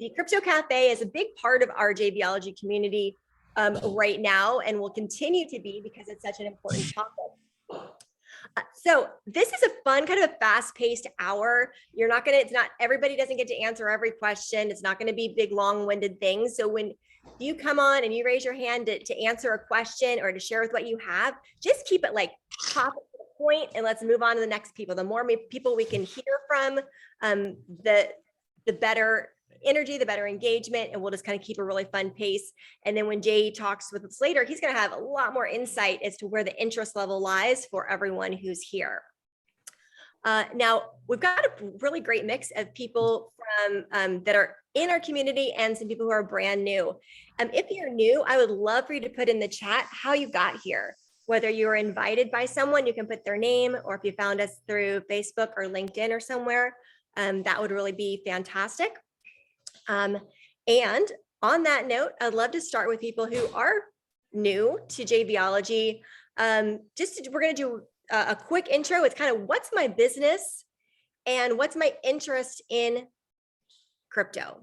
the Crypto Cafe is a big part of our JBology community right now, and will continue to be because it's such an important topic. So this is a fun, kind of a fast-paced hour. It's not, everybody doesn't get to answer every question. It's not going to be big, long-winded things. So when you come on and you raise your hand to answer a question or to share with what you have, just keep it like top to the point, and let's move on to the next people. The more people we can hear from, the better energy, the better engagement, and we'll just kind of keep a really fun pace. And then when Jay talks with us later, he's going to have a lot more insight as to where the interest level lies for everyone who's here. Now, we've got a really great mix of people from that are in our community and some people who are brand new. If you're new, I would love for you to put in the chat how you got here. Whether you were invited by someone, you can put their name, or if you found us through Facebook or LinkedIn or somewhere, that would really be fantastic. And on that note, I'd love to start with people who are new to JBology. We're going to do a quick intro. It's kind of what's my business and what's my interest in crypto.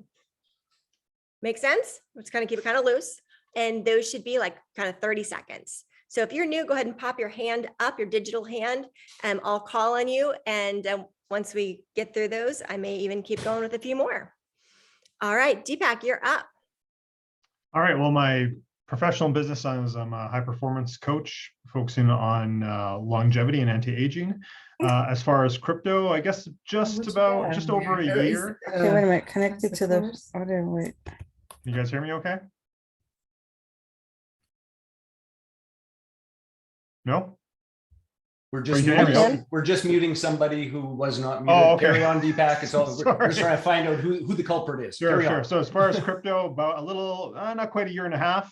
Make sense? Let's kind of keep it kind of loose. And those should be like kind of 30 seconds. So if you're new, go ahead and pop your hand up, your digital hand, and I'll call on you. And once we get through those, I may even keep going with a few more. All right, Deepak, you're up. All right, well, my professional business is I'm a high performance coach focusing on longevity and anti-aging. As far as crypto, I guess just over a year. Okay, wait a minute, connected to the, oh, wait. You guys hear me okay? No? We're just muting somebody who was not muted. Oh, okay. Carry on, Deepak. It's all we're just trying to find out who the culprit is. Sure. So as far as crypto, about a little, not quite a year and a half.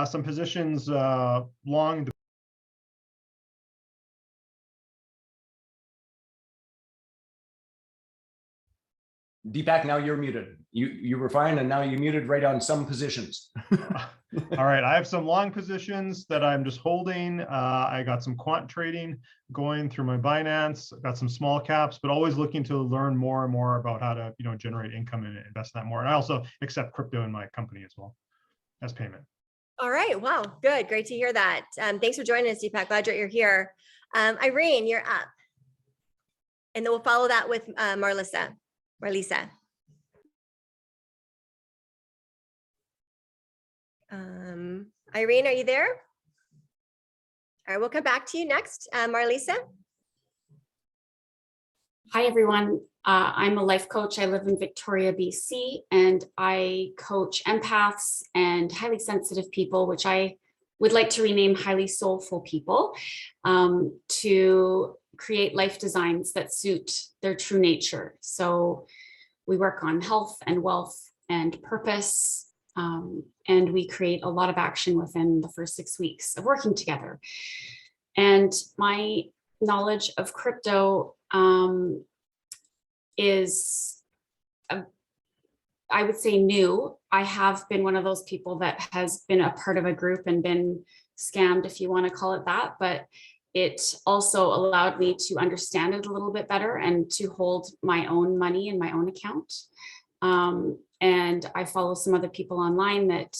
Some positions long. Deepak, now you're muted. You were fine, and now you're muted right on some positions. All right, I have some long positions that I'm just holding. I got some quant trading going through my Binance. I've got some small caps, but always looking to learn more and more about how to, generate income and invest in that more. And I also accept crypto in my company as well as payment. All right, wow, good, great to hear that. Thanks for joining us, Deepak. Glad you're here. Irene, you're up, and then we'll follow that with Marlisa. Irene, are you there? All right, we'll come back to you next. Marlisa. Hi, everyone. I'm a life coach. I live in Victoria, BC, and I coach empaths and highly sensitive people, which I would like to rename highly soulful people, to create life designs that suit their true nature. So we work on health and wealth and purpose, and we create a lot of action within the first 6 weeks of working together. And my knowledge of crypto is, I would say, new. I have been one of those people that has been a part of a group and been scammed, if you want to call it that, but it also allowed me to understand it a little bit better and to hold my own money in my own account. And I follow some other people online that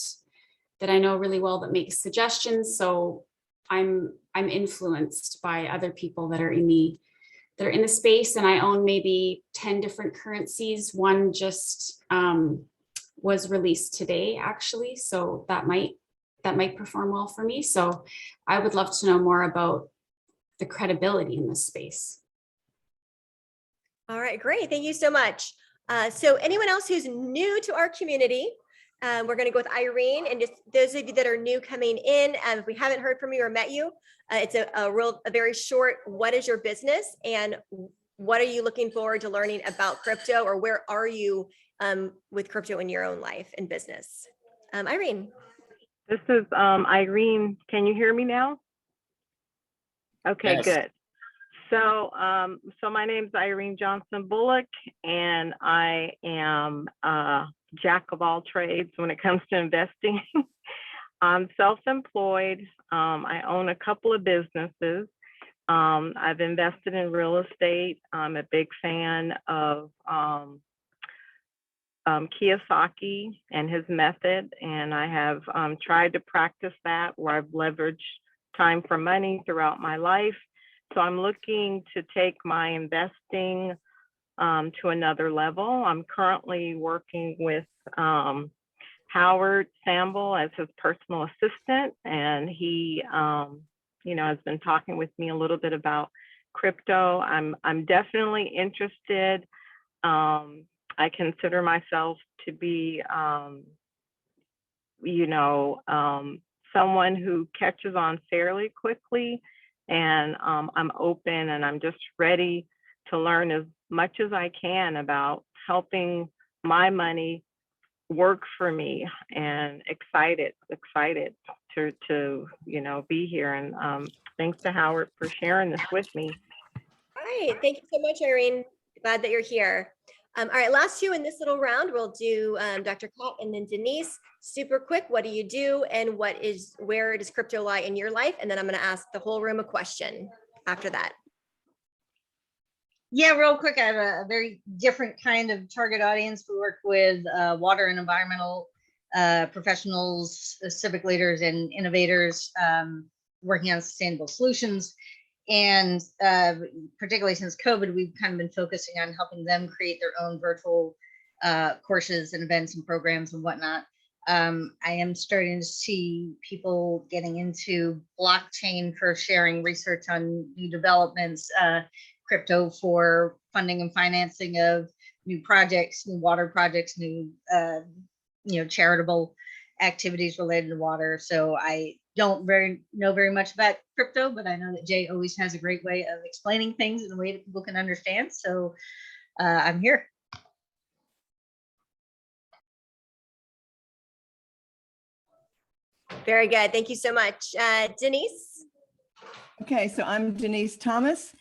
I know really well that make suggestions. So I'm influenced by other people that are in the space, and I own maybe 10 different currencies. One just was released today, actually, so that might perform well for me. So I would love to know more about the credibility in this space. All right, great. Thank you so much. So anyone else who's new to our community, we're going to go with Irene, and just those of you that are new coming in, if we haven't heard from you or met you, it's a very short, what is your business and what are you looking forward to learning about crypto, or where are you with crypto in your own life and business? Irene. This is Irene. Can you hear me now? Okay, yes. Good. So, so my name's Irene Johnson Bullock, and I am a jack of all trades when it comes to investing. I'm self-employed. I own a couple of businesses. I've invested in real estate. I'm a big fan of Kiyosaki and his method, and I have tried to practice that where I've leveraged time for money throughout my life. So I'm looking to take my investing to another level. I'm currently working with Howard Samble as his personal assistant, and he, has been talking with me a little bit about crypto. I'm definitely interested. I consider myself to be, someone who catches on fairly quickly, and I'm open and I'm just ready to learn as much as I can about helping my money work for me, and excited to be here. And thanks to Howard for sharing this with me. All right, thank you so much, Irene. Glad that you're here. All right, last two in this little round, we'll do Dr. Kat and then Denise. Super quick, what do you do and where does crypto lie in your life? And then I'm gonna ask the whole room a question after that. Yeah, real quick, I have a very different kind of target audience. We work with water and environmental professionals, civic leaders, and innovators working on sustainable solutions. And particularly since COVID, we've kind of been focusing on helping them create their own virtual courses and events and programs and whatnot. I am starting to see people getting into blockchain for sharing research on new developments, crypto for funding and financing of new projects, new water projects, new charitable activities related to water. So I don't know very much about crypto, but I know that Jay always has a great way of explaining things in a way that people can understand. So I'm here. Very good. Thank you so much. Denise? Okay, so I'm Denise Thomas.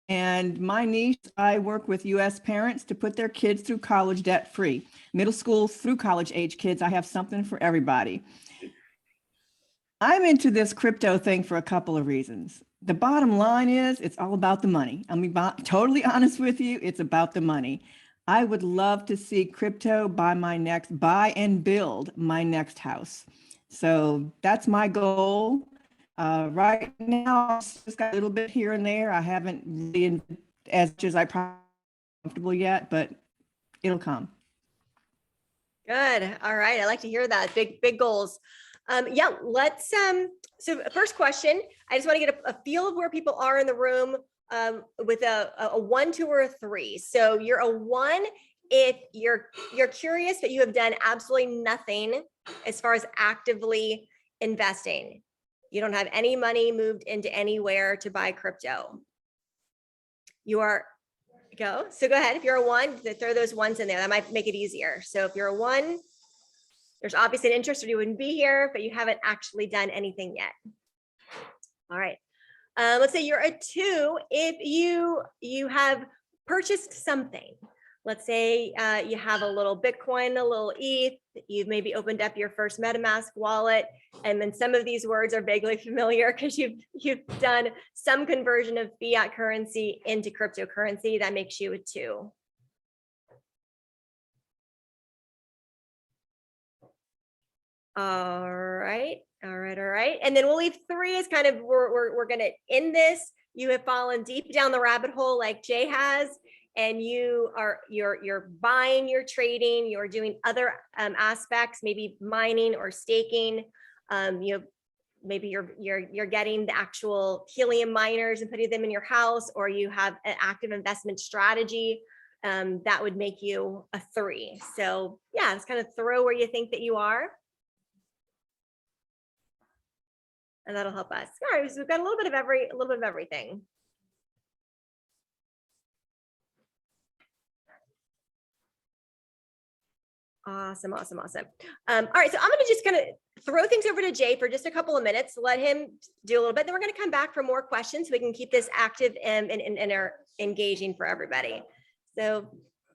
And my niche, I work with U.S. parents to put their kids through college debt free. Middle school through college age kids, I have something for everybody. I'm into this crypto thing for a couple of reasons. The bottom line is it's all about the money. I'm totally honest with you, it's about the money. I would love to see crypto buy and build my next house. So that's my goal. Right now, I've just got a little bit here and there. I haven't really as much as I probably comfortable yet, but it'll come. Good. All right. I like to hear that. Big goals. Yeah, let's, so first question, I just want to get a feel of where people are in the room with a 1, 2, or a 3. So you're a 1 if you're curious, but you have done absolutely nothing as far as actively investing. You don't have any money moved into anywhere to buy crypto. You are, so go ahead. If you're a 1, throw those 1s in there. That might make it easier. So if you're a 1, there's obviously an interest or you wouldn't be here, but you haven't actually done anything yet. All right. Let's say you're a 2 if you have purchased something. Let's say you have a little Bitcoin, a little ETH, you've maybe opened up your first MetaMask wallet, and then some of these words are vaguely familiar because you've done some conversion of fiat currency into cryptocurrency. That makes you a 2. All right. And then we'll leave 3 as kind of, we're going to end this. You have fallen deep down the rabbit hole like Jay has, and you're buying, you're trading, you're doing other aspects, maybe mining or staking. Maybe you're getting the actual helium miners and putting them in your house, or you have an active investment strategy. That would make you a 3. So yeah, just kind of throw where you think that you are. And that'll help us. All right, so we've got a little bit of everything. Awesome. All right, so I'm gonna just kind of throw things over to Jay for just a couple of minutes, let him do a little bit. Then we're gonna come back for more questions so we can keep this active and engaging for everybody. So.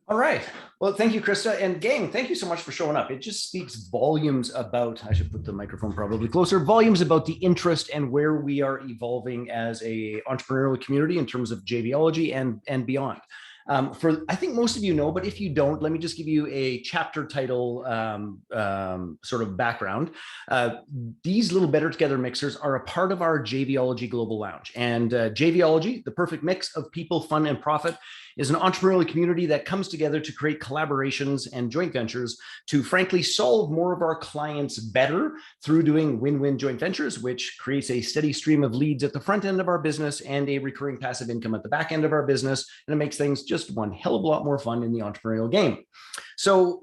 All right. Well, thank you, Krista. And gang, thank you so much for showing up. It just speaks volumes about, I should put the microphone probably closer, volumes about the interest and where we are evolving as a entrepreneurial community in terms of JBology and beyond. For I think most of you know, but if you don't, let me just give you a chapter title sort of background. These little Better Together mixers are a part of our JVology Global Lounge. And JVology, the perfect mix of people, fun, and profit, is an entrepreneurial community that comes together to create collaborations and joint ventures to frankly solve more of our clients better through doing win-win joint ventures, which creates a steady stream of leads at the front end of our business and a recurring passive income at the back end of our business. And it makes things just one hell of a lot more fun in the entrepreneurial game. So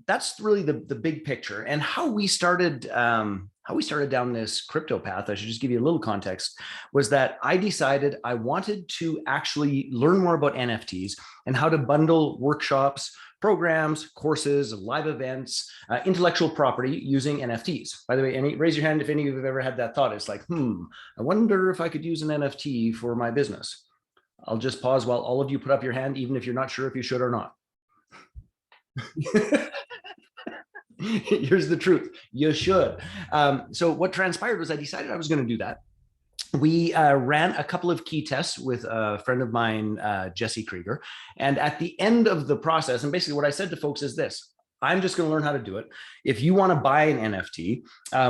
that's really the big picture. And how we started down this crypto path, I should just give you a little context, was that I decided I wanted to actually learn more about NFTs and how to bundle workshops, programs, courses, live events, intellectual property using NFTs. By the way, raise your hand if any of you have ever had that thought. It's like, I wonder if I could use an NFT for my business. I'll just pause while all of you put up your hand, even if you're not sure if you should or not. Here's the truth. You should. So what transpired was I decided I was going to do that. We ran a couple of key tests with a friend of mine, Jesse Krieger. And at the end of the process, and basically what I said to folks is this: I'm just going to learn how to do it. If you want to buy an NFT,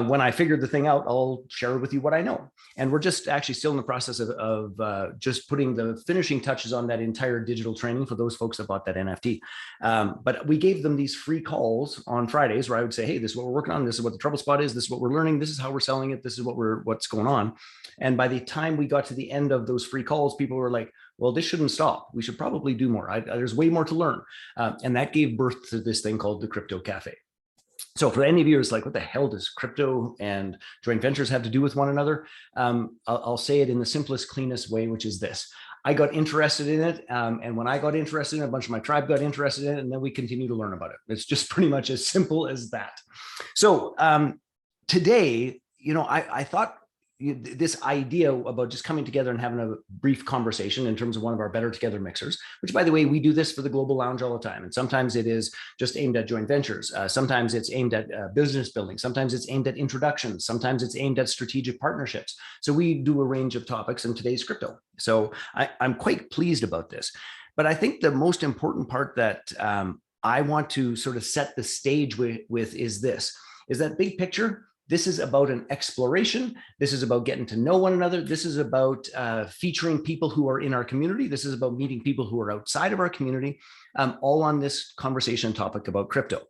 when I figured the thing out, I'll share with you what I know. And we're just actually still in the process of just putting the finishing touches on that entire digital training for those folks that bought that NFT. But we gave them these free calls on Fridays where I would say, hey, this is what we're working on. This is what the trouble spot is. This is what we're learning. This is how we're selling it. This is what's going on. And by the time we got to the end of those free calls, people were like, well, this shouldn't stop. We should probably do more. There's way more to learn. And that gave birth to this thing called the Crypto Cafe. So for any of you, it's like, what the hell does crypto and joint ventures have to do with one another? I'll say it in the simplest, cleanest way, which is this. I got interested in it. And when I got interested in it, a bunch of my tribe got interested in it, and then we continue to learn about it. It's just pretty much as simple as that. So today, I thought this idea about just coming together and having a brief conversation in terms of one of our Better Together mixers, which, by the way, we do this for the Global Lounge all the time. And sometimes it is just aimed at joint ventures. Sometimes it's aimed at business building. Sometimes it's aimed at introductions. Sometimes it's aimed at strategic partnerships. So we do a range of topics, and today's crypto. So I'm quite pleased about this. But I think the most important part that I want to sort of set the stage with is that big picture. This is about an exploration. This is about getting to know one another. This is about featuring people who are in our community. This is about meeting people who are outside of our community, all on this conversation topic about crypto.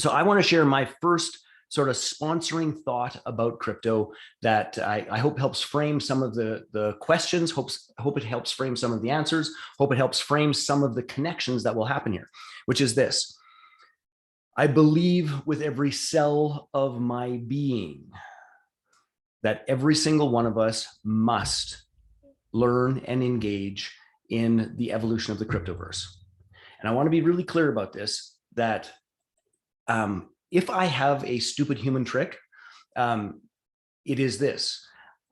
So I want to share my first sort of sponsoring thought about crypto that I hope helps frame some of the questions, hope it helps frame some of the answers, hope it helps frame some of the connections that will happen here, which is this. I believe with every cell of my being that every single one of us must learn and engage in the evolution of the cryptoverse. And I want to be really clear about this, that if I have a stupid human trick, it is this.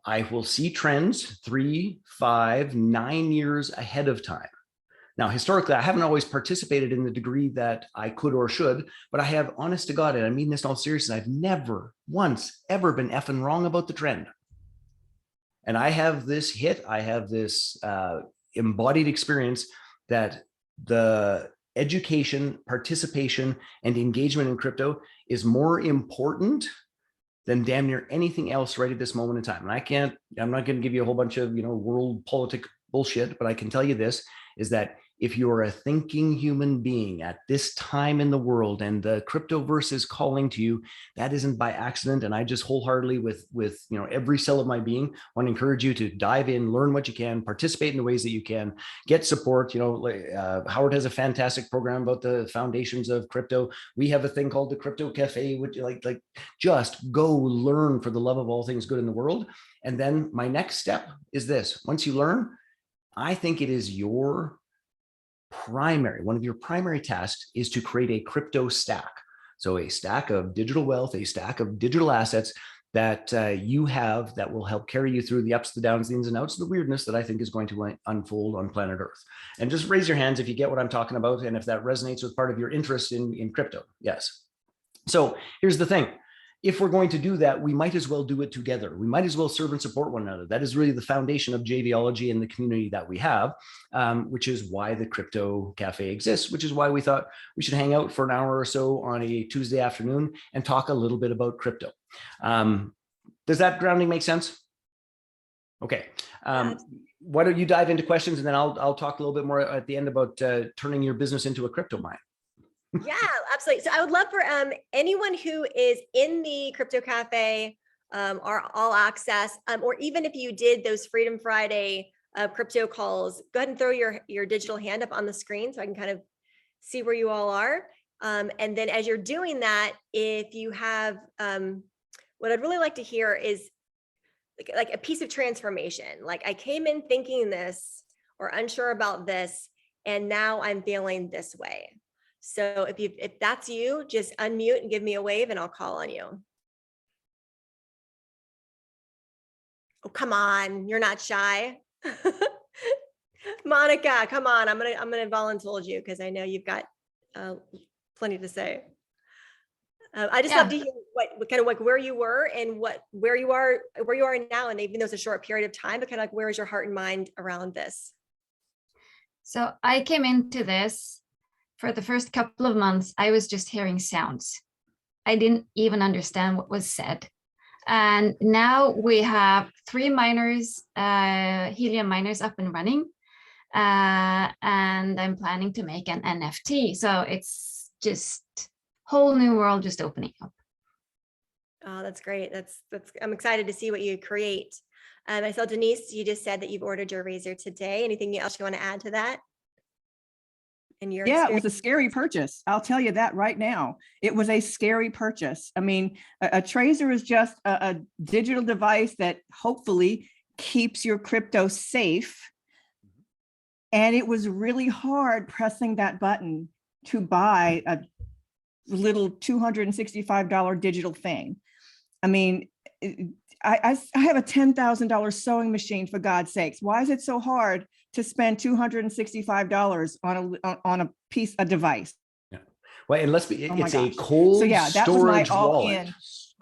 I will see trends 3, 5, 9 years ahead of time. Now, historically, I haven't always participated in the degree that I could or should, but I have, honest to God, and I mean this in all seriousness, I've never once ever been effing wrong about the trend. And I have this embodied experience that the education, participation, and engagement in crypto is more important than damn near anything else right at this moment in time. And I'm not going to give you a whole bunch of, world politic bullshit, but I can tell you this, is that if you're a thinking human being at this time in the world and the cryptoverse is calling to you, that isn't by accident. And I just wholeheartedly with every cell of my being want to encourage you to dive in, learn what you can, participate in the ways that you can, get support. Howard has a fantastic program about the foundations of crypto. We have a thing called the Crypto Cafe, which just go learn for the love of all things good in the world. And then my next step is this. Once you learn, I think it is one of your primary tasks is to create a crypto stack. So a stack of digital wealth, a stack of digital assets that you have that will help carry you through the ups, the downs, the ins and outs, the weirdness that I think is going to unfold on planet Earth. And just raise your hands if you get what I'm talking about and if that resonates with part of your interest in crypto. Yes. So here's the thing. if we're going to do that, we might as well do it together. We might as well serve and support one another. That is really the foundation of JVology and the community that we have, which is why the Crypto Cafe exists, which is why we thought we should hang out for an hour or so on a Tuesday afternoon and talk a little bit about crypto. Does that grounding make sense? Okay. Why don't you dive into questions, and then I'll talk a little bit more at the end about turning your business into a crypto mine. Yeah, absolutely. So I would love for anyone who is in the Crypto Cafe or all access, or even if you did those Freedom Friday crypto calls, go ahead and throw your digital hand up on the screen so I can kind of see where you all are. And then as you're doing that, if you have, what I'd really like to hear is like a piece of transformation. Like, I came in thinking this or unsure about this, and now I'm feeling this way. So if that's you, just unmute and give me a wave and I'll call on you. Oh, come on, you're not shy. Monica, come on, I'm gonna volunteer you because I know you've got plenty to say. I just love to hear what kind of like where you were and where you are now, and even though it's a short period of time, but kind of like where is your heart and mind around this? So I came into this. For the first couple of months, I was just hearing sounds. I didn't even understand what was said. And now we have 3 miners, helium miners up and running. And I'm planning to make an NFT. So it's just whole new world just opening up. Oh, that's great. I'm excited to see what you create. I saw Denise, you just said that you've ordered your razor today. Anything else you want to add to that? Yeah, it was a scary purchase. I'll tell you that right now. It was a scary purchase. I mean, a tracer is just a digital device that hopefully keeps your crypto safe. And it was really hard pressing that button to buy a little $265 digital thing. I mean, I have a $10,000 sewing machine, for God's sakes. Why is it so hard to spend $265 on a device? Yeah. Well, and let's be, Oh my it's a gosh. cold So yeah, that was my storage all-in wallet,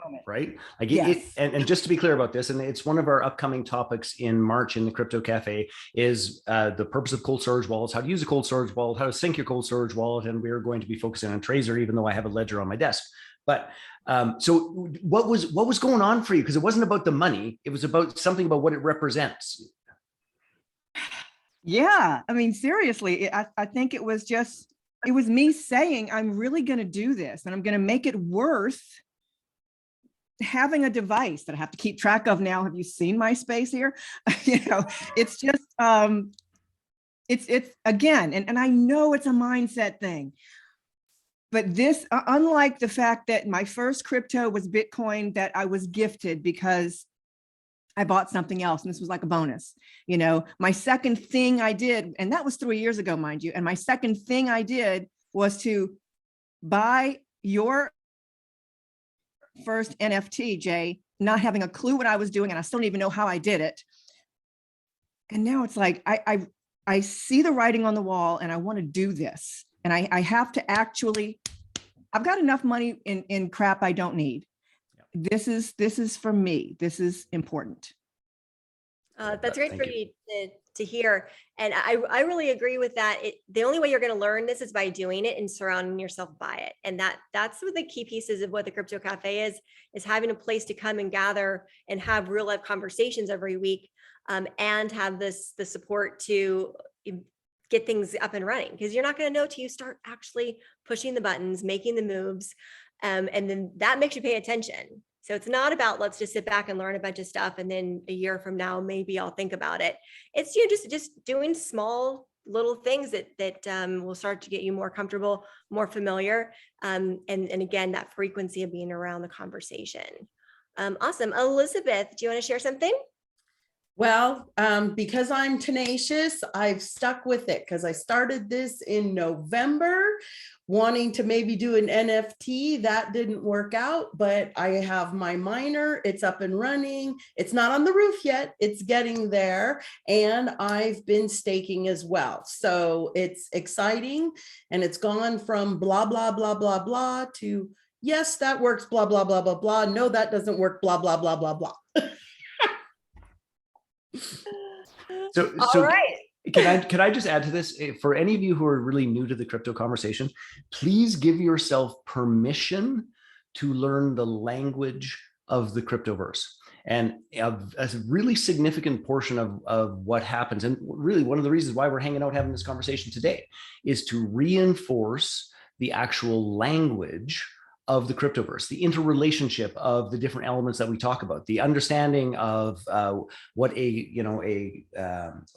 moment. right? Like Yes. and just to be clear about this, and it's one of our upcoming topics in March in the Crypto Cafe, is the purpose of cold storage wallets, how to use a cold storage wallet, how to sync your cold storage wallet, and we're going to be focusing on Trezor, even though I have a ledger on my desk. But so what was going on for you? Because it wasn't about the money; it was about something about what it represents. Yeah, I mean, seriously, I think it was me saying, I'm really going to do this, and I'm going to make it worth having a device that I have to keep track of now. Have you seen my space here? It's just, it's again, and I know it's a mindset thing, but this, unlike the fact that my first crypto was Bitcoin that I was gifted because I bought something else, and this was like a bonus. My second thing I did, and that was 3 years ago, mind you. And my second thing I did was to buy your first NFT, Jay, not having a clue what I was doing. And I still don't even know how I did it. And now it's like, I see the writing on the wall and I want to do this. And I have to actually, I've got enough money in crap I don't need. This is for me. This is important. That's great for you to hear. And I really agree with that. The only way you're going to learn this is by doing it and surrounding yourself by it. And that's one of the key pieces of what the Crypto Cafe is having a place to come and gather and have real life conversations every week, and have the support to get things up and running, because you're not going to know till you start actually pushing the buttons, making the moves. And then that makes you pay attention. So it's not about, let's just sit back and learn a bunch of stuff, and then a year from now, maybe I'll think about it. It's just doing small little things that will start to get you more comfortable, more familiar. And again, that frequency of being around the conversation. Awesome. Elizabeth, do you want to share something? Well, because I'm tenacious, I've stuck with it because I started this in November, wanting to maybe do an NFT. That didn't work out, but I have my miner. It's up and running. It's not on the roof yet. It's getting there. And I've been staking as well. So it's exciting. And it's gone from blah, blah, blah, blah, blah to Yes, that works, blah, blah, blah, blah, blah. No, that doesn't work, blah, blah, blah, blah, blah. All right. Can I just add to this? For any of you who are really new to the crypto conversation, please give yourself permission to learn the language of the cryptoverse. And a really significant portion of what happens, and really one of the reasons why we're hanging out having this conversation today, is to reinforce the actual language of the cryptoverse, the interrelationship of the different elements that we talk about, the understanding of what a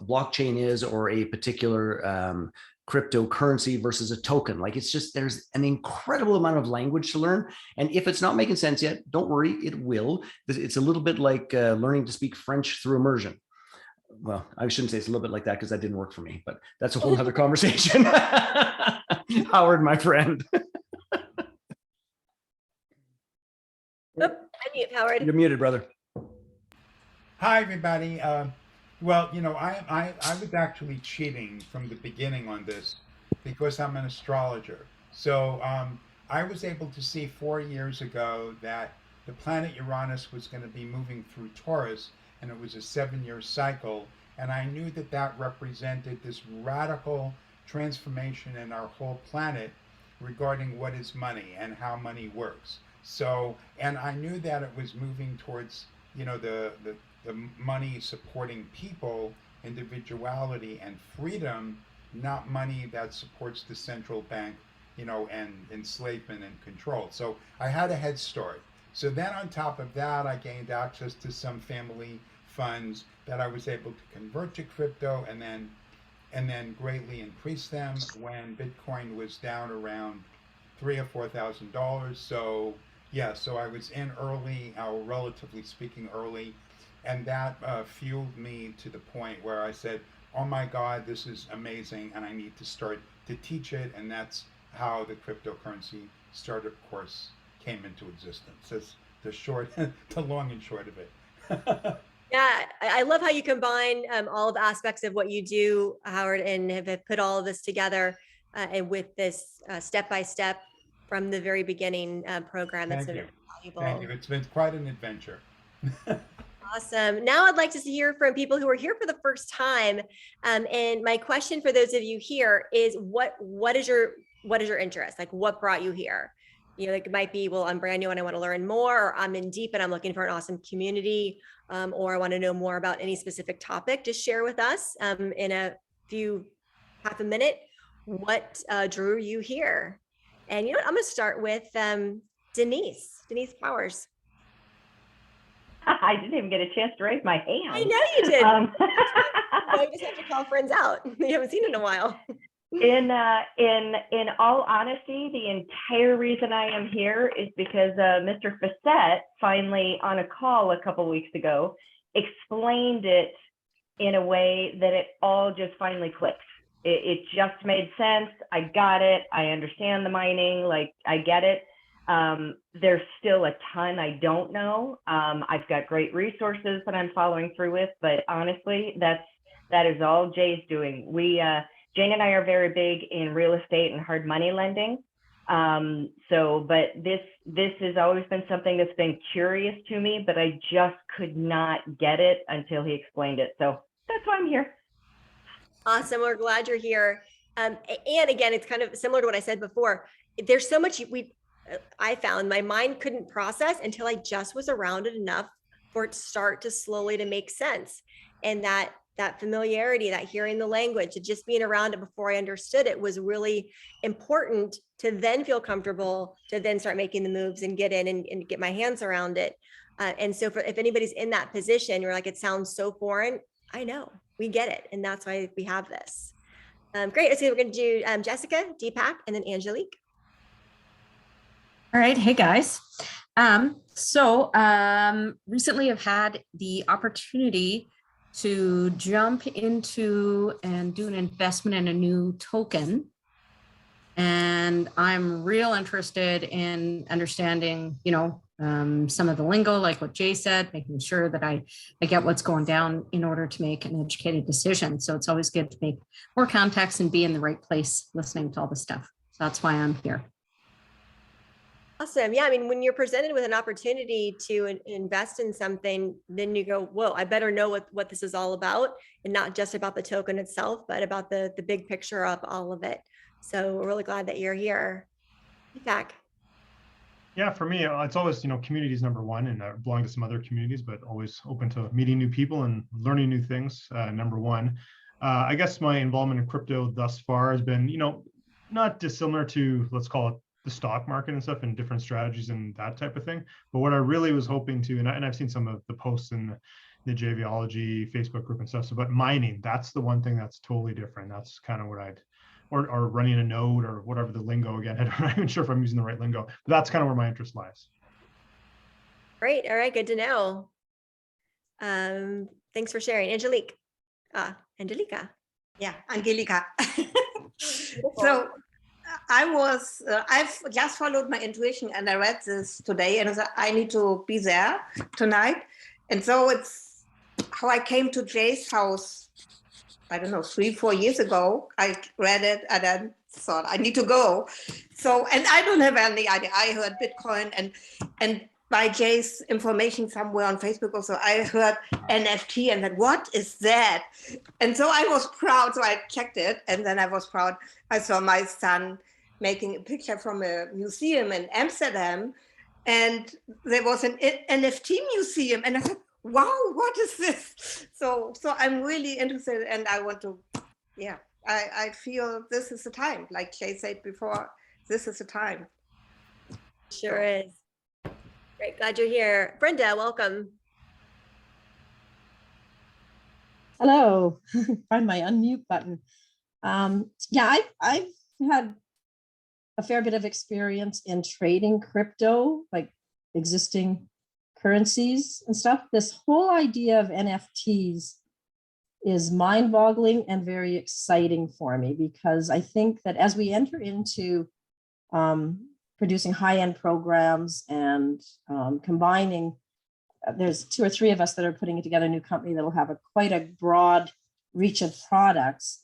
blockchain is, or a particular cryptocurrency versus a token. Like, it's just, there's an incredible amount of language to learn. And if it's not making sense yet, don't worry, it will. It's a little bit like learning to speak French through immersion. Well, I shouldn't say it's a little bit like that, because that didn't work for me, but that's a whole other conversation. Howard, my friend. Unmute, Howard. You're muted, brother. Hi, everybody. Well, I was actually cheating from the beginning on this because I'm an astrologer. So I was able to see 4 years ago that the planet Uranus was going to be moving through Taurus, and it was a 7-year cycle. And I knew that that represented this radical transformation in our whole planet regarding what is money and how money works. So, and I knew that it was moving towards, the money supporting people, individuality and freedom, not money that supports the central bank, and enslavement and control. So I had a head start. So then on top of that, I gained access to some family funds that I was able to convert to crypto, and then greatly increase them when Bitcoin was down around $3,000 or $4,000. So yeah, so I was in early, relatively speaking early, and that fueled me to the point where I said, oh my God, this is amazing, and I need to start to teach it. And that's how the cryptocurrency startup course came into existence. That's the long and short of it. Yeah, I love how you combine all of the aspects of what you do, Howard, and have put all of this together and with this step-by-step from the very beginin program. That's Thank you. valuable. Thank you. It's been quite an adventure. Awesome. Now I'd like to hear from people who are here for the first time. And my question for those of you here is, what is your interest? Like, what brought you here? Like, it might be, well, I'm brand new and I want to learn more, or I'm in deep and I'm looking for an awesome community, or I want to know more about any specific topic. Just share with us in half a minute, what drew you here. And you know what? I'm going to start with Denise Powers. I didn't even get a chance to raise my hand. I know you did. You just have to call friends out. You haven't seen it in a while. In all honesty, the entire reason I am here is because Mr. Facette finally, on a call a couple weeks ago, explained it in a way that it all just finally clicked. It just made sense. I got it. I understand the mining. Like, I get it. There's still a ton I don't know. I've got great resources that I'm following through with, but honestly, that is all Jay's doing. Jane and I are very big in real estate and hard money lending. But this has always been something that's been curious to me, but I just could not get it until he explained it. So that's why I'm here. Awesome. We're glad you're here. And again, it's kind of similar to what I said before. There's so much I found my mind couldn't process until I just was around it enough for it to start to slowly to make sense. And that familiarity, that hearing the language, just being around it before I understood it was really important to then feel comfortable, to then start making the moves and get in and get my hands around it. And so if anybody's in that position, you're like, it sounds so foreign. I know, we get it. And that's why we have this. Great. Let's see, we're going to do Jessica, Deepak, and then Angelique. All right. Hey, guys. Recently I've had the opportunity to jump into and do an investment in a new token. And I'm real interested in understanding, some of the lingo, like what Jay said, making sure that I get what's going down in order to make an educated decision. So it's always good to make more contacts and be in the right place listening to all this stuff. So that's why I'm here. Awesome. Yeah. I mean, when you're presented with an opportunity to invest in something, then you go, whoa, I better know what this is all about, and not just about the token itself, but about the big picture of all of it. So we're really glad that you're here. Feedback. Yeah, for me, it's always, community is number one, and I belong to some other communities, but always open to meeting new people and learning new things. Number one, I guess my involvement in crypto thus far has been, not dissimilar to, let's call it, the stock market and stuff, and different strategies and that type of thing. But what I really was hoping to, and I've seen some of the posts in the JVology Facebook group and stuff. So, but mining, that's the one thing that's totally different. That's kind of what or running a node or whatever the lingo again. I'm not even sure if I'm using the right lingo, but that's kind of where my interest lies. Great. All right. Good to know. Thanks for sharing. Angelique. Angelica. Yeah, Angelica. So I've just followed my intuition, and I read this today, and I need to be there tonight. And so it's how I came to Jay's house, I don't know, 3-4 years ago. I read it and then thought I need to go. So, and I don't have any idea. I heard Bitcoin and by Jay's information somewhere on Facebook also, I heard NFT and then what is that? And so I was proud. So I checked it, and then I was proud. I saw my son making a picture from a museum in Amsterdam, and there was an NFT museum, and I said, wow, what is this? So I'm really interested, and I want to, yeah, I feel this is the time. Like Jay said before, this is the time. Sure is. Great, glad you're here. Brenda, welcome. Hello, find my unmute button. Yeah, I've had a fair bit of experience in trading crypto, like existing currencies and stuff. This whole idea of NFTs is mind-boggling and very exciting for me, because I think that as we enter into producing high-end programs and combining, there's 2 or 3 of us that are putting together a new company that'll have quite a broad reach of products.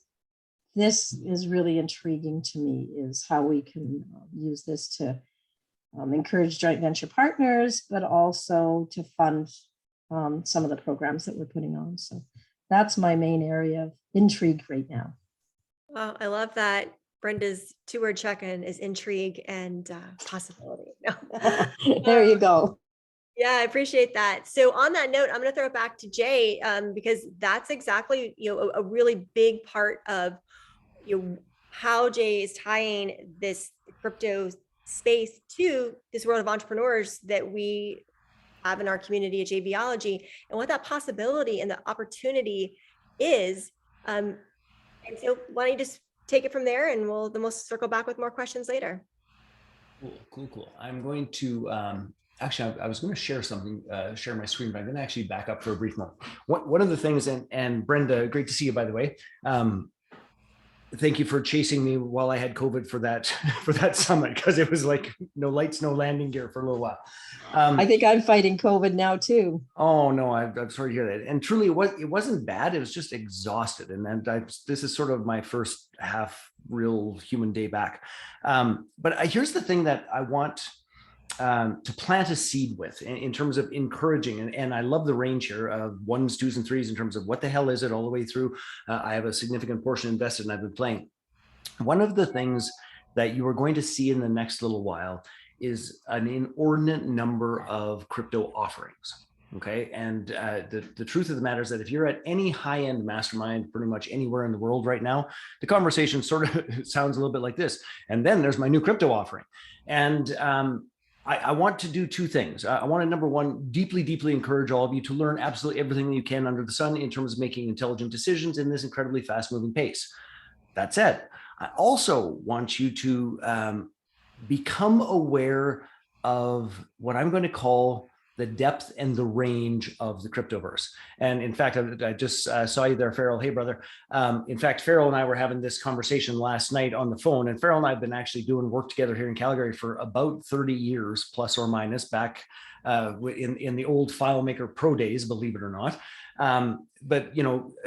This is really intriguing to me, is how we can use this to encourage joint venture partners, but also to fund some of the programs that we're putting on. So that's my main area of intrigue right now. Wow, I love that. Brenda's 2-word check-in is intrigue and possibility. No. There you go. Yeah, I appreciate that. So on that note, I'm going to throw it back to Jay, because that's exactly, a really big part of how Jay is tying this crypto space to this world of entrepreneurs that we have in our community at JVology, and what that possibility and the opportunity is. And so why don't you just take it from there, and we'll circle back with more questions later. Cool. I'm going to actually, I was going to share something, share my screen, but I'm going to actually back up for a brief moment. One of the things, and Brenda, great to see you, by the way. Thank you for chasing me while I had COVID for that summit, because it was like no lights, no landing gear for a little while. I think I'm fighting COVID now too. Oh no, I'm sorry to hear that. And truly, it wasn't bad. It was just exhausted. And then this is sort of my first half real human day back. But here's the thing that I want to plant a seed with in terms of encouraging, and I love the range here of 1s, 2s, and 3s in terms of what the hell is it all the way through. I have a significant portion invested, and I've been playing. One of the things that you are going to see in the next little while is an inordinate number of crypto offerings. Okay, and the truth of the matter is that if you're at any high-end mastermind pretty much anywhere in the world right now, the conversation sort of sounds a little bit like this. And then there's my new crypto offering, and I want to do 2 things. I want to, number one, deeply encourage all of you to learn absolutely everything that you can under the sun in terms of making intelligent decisions in this incredibly fast-moving pace. That said, I also want you to become aware of what I'm going to call the depth and the range of the cryptoverse. And in fact, I just saw you there, Farrell. Hey, brother. In fact, Farrell and I were having this conversation last night on the phone, and Farrell and I have been actually doing work together here in Calgary for about 30 years, plus or minus, back in the old FileMaker Pro days, believe it or not. But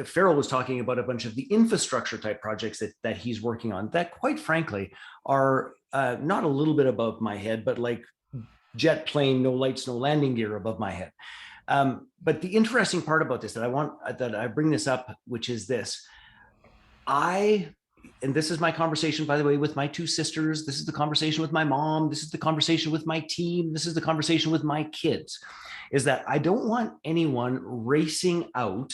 Farrell was talking about a bunch of the infrastructure type projects that he's working on that, quite frankly, are not a little bit above my head, but like jet plane, no lights, no landing gear above my head. But the interesting part about this that I bring this up, which is this, and this is my conversation, by the way, with my two sisters. This is the conversation with my mom. This is the conversation with my team. This is the conversation with my kids, is that I don't want anyone racing out,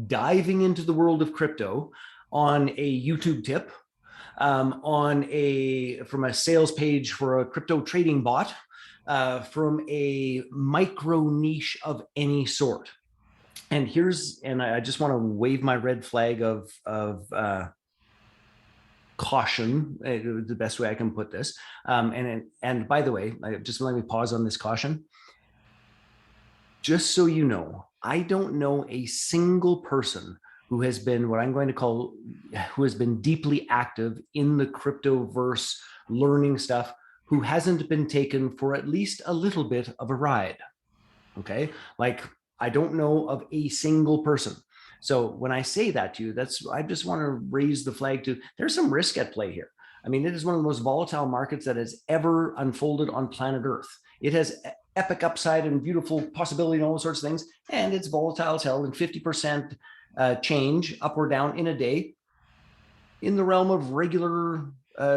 diving into the world of crypto on a YouTube tip, from a sales page for a crypto trading bot, from a micro niche of any sort. And I just want to wave my red flag of caution, the best way I can put this. And by the way, just let me pause on this caution. Just so you know, I don't know a single person who has been what I'm going to call, who has been deeply active in the cryptoverse learning stuff, who hasn't been taken for at least a little bit of a ride. Okay. Like, I don't know of a single person. So when I say that to you, I just want to raise the flag there's some risk at play here. I mean, it is one of the most volatile markets that has ever unfolded on planet Earth. It has epic upside and beautiful possibility and all sorts of things. And it's volatile as hell, and 50% change up or down in a day in the realm of regular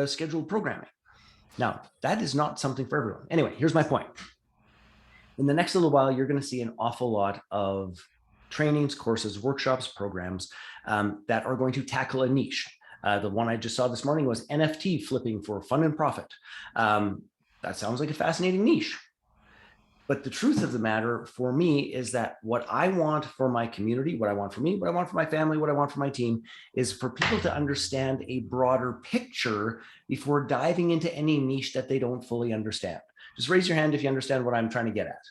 scheduled programming. Now, that is not something for everyone. Anyway, here's my point. In the next little while, you're going to see an awful lot of trainings, courses, workshops, programs that are going to tackle a niche. The one I just saw this morning was NFT flipping for fun and profit. That sounds like a fascinating niche. But the truth of the matter for me is that what I want for my community, what I want for me, what I want for my family, what I want for my team is for people to understand a broader picture before diving into any niche that they don't fully understand. Just raise your hand if you understand what I'm trying to get at.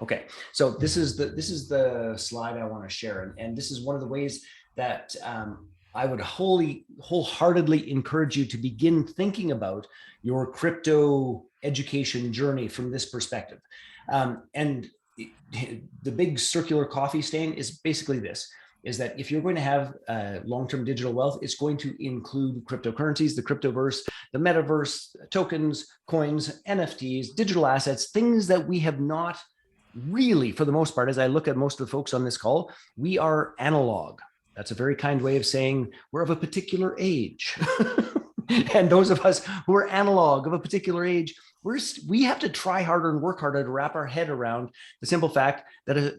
Okay, so this is the slide I want to share, and this is one of the ways that I would wholeheartedly encourage you to begin thinking about your crypto education journey from this perspective. And the big circular coffee stain is basically this, is that if you're going to have long-term digital wealth, it's going to include cryptocurrencies, the cryptoverse, the metaverse, tokens, coins, NFTs, digital assets, things that we have not really, for the most part, as I look at most of the folks on this call, we are analog. That's a very kind way of saying we're of a particular age. And those of us who are analog of a particular age, we have to try harder and work harder to wrap our head around the simple fact that,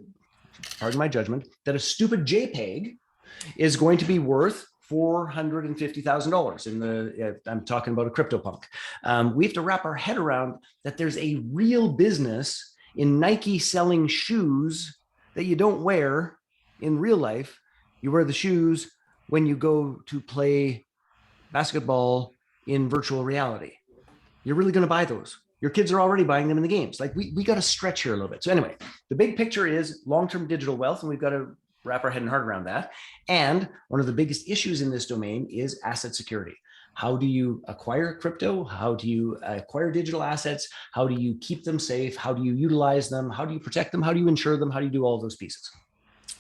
pardon my judgment, that a stupid JPEG is going to be worth $450,000 I'm talking about a CryptoPunk. We have to wrap our head around that there's a real business in Nike selling shoes that you don't wear in real life. You wear the shoes when you go to play basketball in virtual reality. You're really going to buy those. Your kids are already buying them in the games. Like we got to stretch here a little bit. So anyway, the big picture is long-term digital wealth, and we've got to wrap our head and heart around that. And one of the biggest issues in this domain is asset security. How do you acquire crypto? How do you acquire digital assets? How do you keep them safe? How do you utilize them? How do you protect them? How do you insure them? How do you do all those pieces?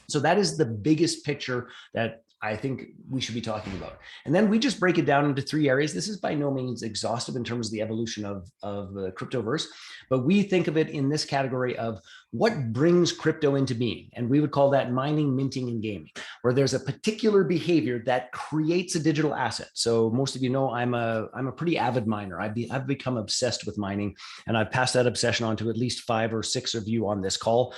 So that is the biggest picture that I think we should be talking about. And then we just break it down into 3 areas. This is by no means exhaustive in terms of the evolution of the cryptoverse, but we think of it in this category of what brings crypto into being. And we would call that mining, minting, and gaming, where there's a particular behavior that creates a digital asset. So most of you know, I'm a pretty avid miner. I've become obsessed with mining, and I've passed that obsession on to at least 5 or 6 of you on this call.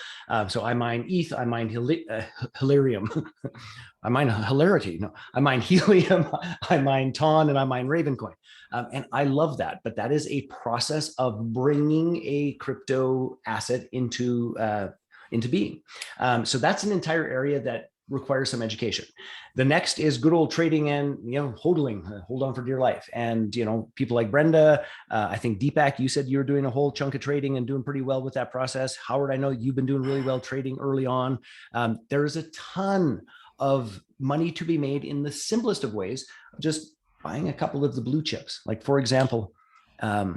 So I mine ETH, I mine Hilarium. I mine hilarity. No, I mine helium, I mine TON, and I mine Ravencoin. And I love that, but that is a process of bringing a crypto asset into being. So that's an entire area that requires some education. The next is good old trading and, hodling, hold on for dear life. And, people like Brenda, I think Deepak, you said you were doing a whole chunk of trading and doing pretty well with that process. Howard, I know you've been doing really well trading early on. There is a ton of money to be made in the simplest of ways, just buying a couple of the blue chips. Like, for example, the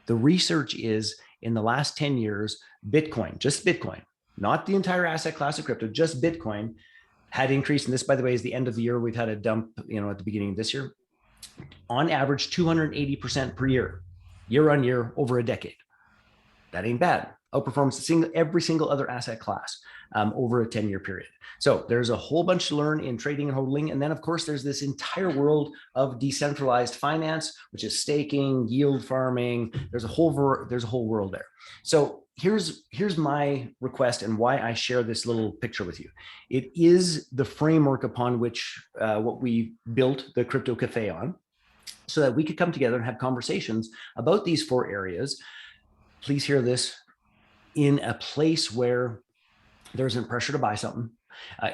research is in the last 10 years, Bitcoin, just Bitcoin, not the entire asset class of crypto, just Bitcoin had increased. And this, by the way, is the end of the year. We've had a dump, at the beginning of this year. on average 280% per year on year, over a decade. That ain't bad. Outperforms every single other asset class over a 10-year period. So there's a whole bunch to learn in trading and hodling. And then, of course, there's this entire world of decentralized finance, which is staking, yield farming. There's a whole world there. So here's my request and why I share this little picture with you. It is the framework upon which what we built the Crypto Cafe on, so that we could come together and have conversations about these 4 areas. Please hear this, in a place where there isn't pressure to buy something,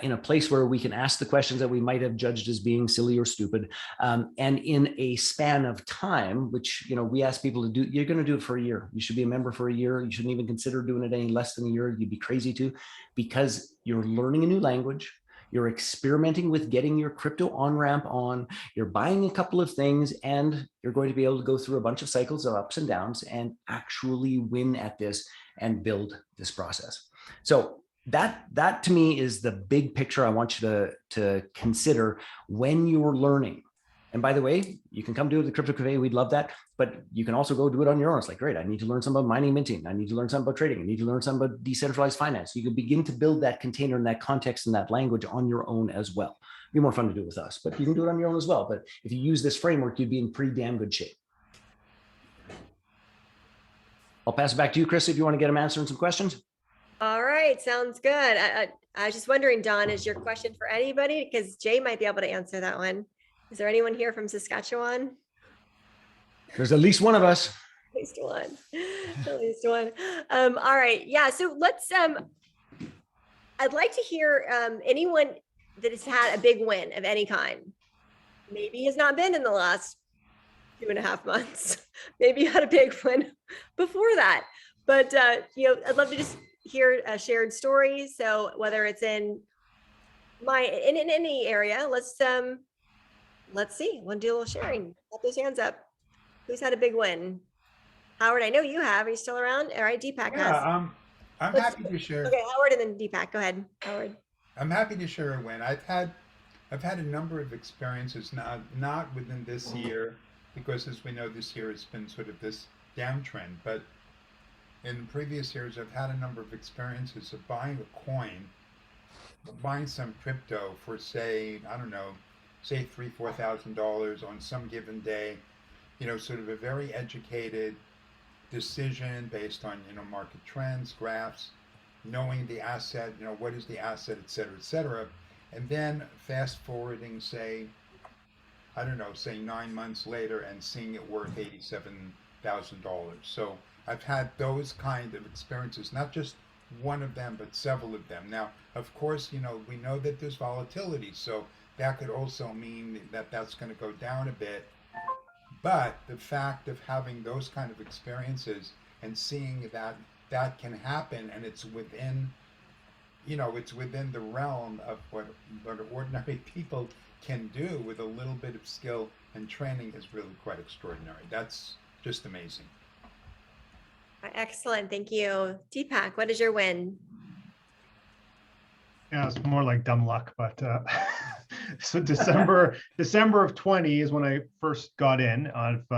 in a place where we can ask the questions that we might have judged as being silly or stupid, and in a span of time, which, you know, we ask people to do. You're going to do it for a year. You should be a member for a year. You shouldn't even consider doing it any less than a year. You'd be crazy to, because you're learning a new language. You're experimenting with getting your crypto on-ramp on, you're buying a couple of things, and you're going to be able to go through a bunch of cycles of ups and downs and actually win at this and build this process. So that to me is the big picture I want you to consider when you're learning. And by the way, you can come do it at the Crypto Cafe. We'd love that. But you can also go do it on your own. It's like, great, I need to learn something about mining, minting. I need to learn something about trading. I need to learn something about decentralized finance. You can begin to build that container and that context and that language on your own as well. It'd be more fun to do it with us, but you can do it on your own as well. But if you use this framework, you'd be in pretty damn good shape. I'll pass it back to you, Chris, if you want to get them answering some questions. All right, sounds good. I was just wondering, Don, is your question for anybody? Because Jay might be able to answer that one. Is there anyone here from Saskatchewan? There's at least one of us. At least one. At least one. All right. Yeah. So let's. I'd like to hear anyone that has had a big win of any kind. Maybe has not been in the last 2.5 months. Maybe you had a big win before that. But you know, I'd love to just hear a shared story. So whether it's in any area, let's see. We'll do a little sharing. Put those hands up. Who's had a big win? Howard, I know you have. Are you still around? All right, Deepak has. I'm happy to share. Okay, Howard and then Deepak. Go ahead, Howard. I'm happy to share a win. I've had a number of experiences, not within this year, because as we know, this year has been sort of this downtrend. But in previous years, I've had a number of experiences of buying a coin, buying some crypto for, say, I don't know, say $3,000-$4,000 on some given day. You know, sort of a very educated decision based on, you know, market trends, graphs, knowing the asset, you know, what is the asset, et cetera, and then fast forwarding, say, I don't know, say 9 months later and seeing it worth $87,000. So I've had those kind of experiences, not just one of them, but several of them. Now, of course, you know, we know that there's volatility, so that could also mean that that's going to go down a bit. But the fact of having those kind of experiences and seeing that that can happen, and it's within, you know, it's within the realm of what ordinary people can do with a little bit of skill and training is really quite extraordinary. That's just amazing. Excellent. Thank you. Deepak, what is your win? Yeah, it's more like dumb luck, but so December of 20 is when I first got in. I've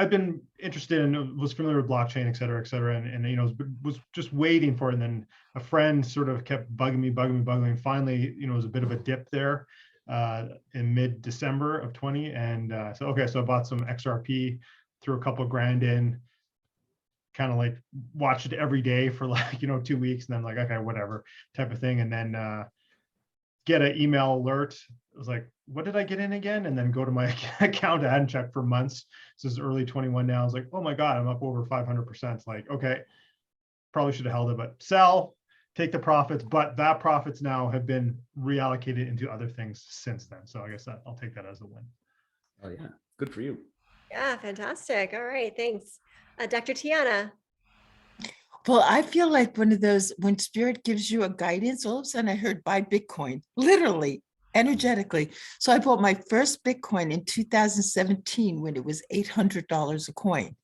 been interested in, was familiar with blockchain, et cetera, and you know, was just waiting for it. And then a friend sort of kept bugging me. And finally, you know, it was a bit of a dip there in mid-December of 20. And so I bought some XRP, threw a couple grand in, kind of like watched it every day for like, you know, 2 weeks, and then like, okay, whatever type of thing. And then get an email alert. It was like, what did I get in again? And then go to my account I hadn't checked for months. This is early 21 now. I was like, oh my God, I'm up over 500%. It's like, okay, probably should have held it, but sell, take the profits. But that profits now have been reallocated into other things since then. So I guess I'll take that as a win. Oh yeah, good for you. Yeah, fantastic. All right, thanks. Dr. Tiana. Well, I feel like one of those, when spirit gives you a guidance, all of a sudden I heard buy Bitcoin, literally, energetically. So I bought my first Bitcoin in 2017 when it was $800 a coin.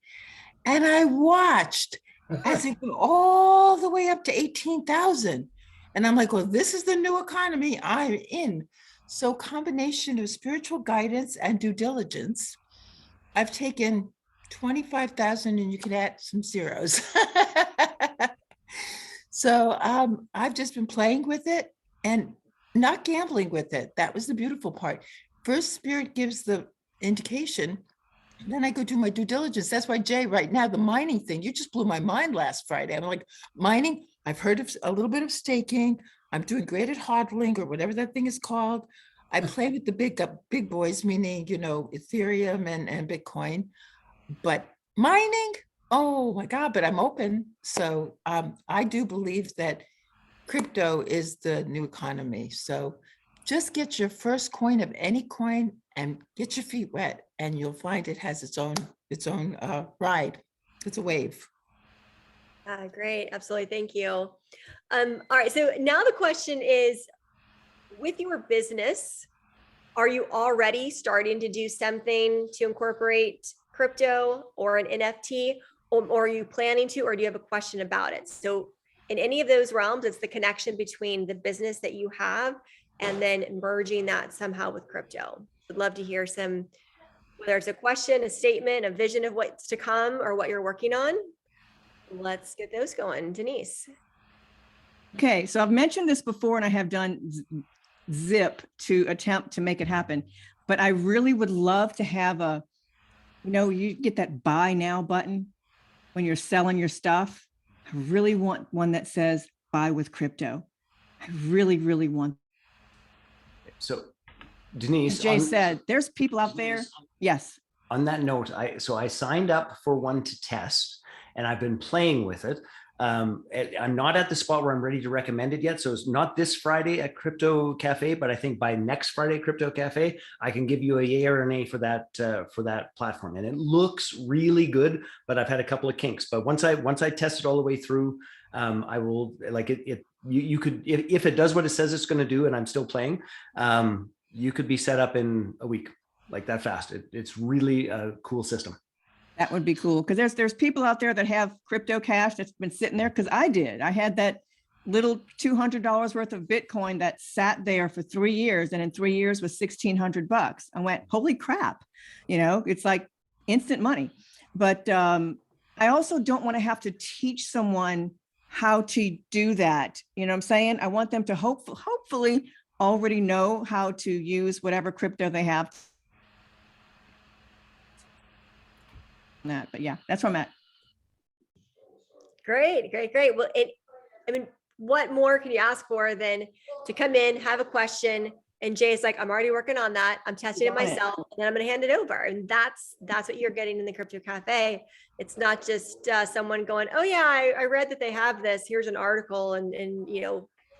And I watched as it went all the way up to 18,000. And I'm like, well, this is the new economy. I'm in. So combination of spiritual guidance and due diligence. I've taken 25,000 and you can add some zeros. So I've just been playing with it and not gambling with it. That was the beautiful part. First, Spirit gives the indication, then I go do my due diligence. That's why, Jay, right now, the mining thing, you just blew my mind last Friday. I'm like, mining, I've heard of a little bit of staking. I'm doing great at hodling or whatever that thing is called. I play with the big boys, meaning, Ethereum and Bitcoin. But mining, oh my God, but I'm open. So I do believe that crypto is the new economy. So just get your first coin of any coin and get your feet wet, and you'll find it has its own ride. It's a wave. Great, absolutely, thank you. All right, so now the question is, with your business, are you already starting to do something to incorporate crypto or an NFT, or are you planning to, or do you have a question about it? So in any of those realms, it's the connection between the business that you have and then merging that somehow with crypto. I'd love to hear some, whether it's a question, a statement, a vision of what's to come or what you're working on. Let's get those going. Denise. Okay, so I've mentioned this before and I have done Zip to attempt to make it happen, but I really would love to have you get that buy now button when you're selling your stuff. I really want one that says buy with crypto. I really, really want. So Denise, as Jay said, there's people out there. Yes. On that note, I signed up for one to test and I've been playing with it. I'm not at the spot where I'm ready to recommend it yet. So it's not this Friday at Crypto Cafe, but I think by next Friday at Crypto Cafe, I can give you a yay or a nay for that platform. And it looks really good, but I've had a couple of kinks. But once I test it all the way through, I will you could, if it does what it says it's going to do, and I'm still playing, you could be set up in a week, like that fast. It's really a cool system. That would be cool, because there's people out there that have crypto cash that's been sitting there, because I did. I had that little $200 worth of Bitcoin that sat there for 3 years, and in 3 years was $1,600. I went, holy crap, it's like instant money. But I also don't want to have to teach someone how to do that. You know what I'm saying? I want them to hopefully already know how to use whatever crypto they have. That, but yeah, that's where I'm at. Great. Well, what more can you ask for than to come in, have a question, and Jay's like, I'm already working on that. I'm testing it myself, and then I'm going to hand it over. And that's what you're getting in the Crypto Cafe. It's not just someone going, oh yeah, I read that they have this. Here's an article, and